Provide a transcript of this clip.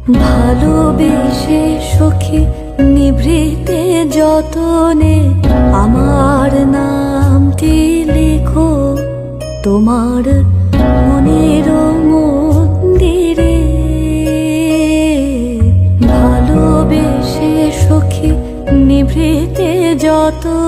ভালোবেসে সখী নিভৃতে যতনে আমার নামটি লেখো তোমার মনের মন্দিরে। ভালোবেসে সখী নিভৃতে যত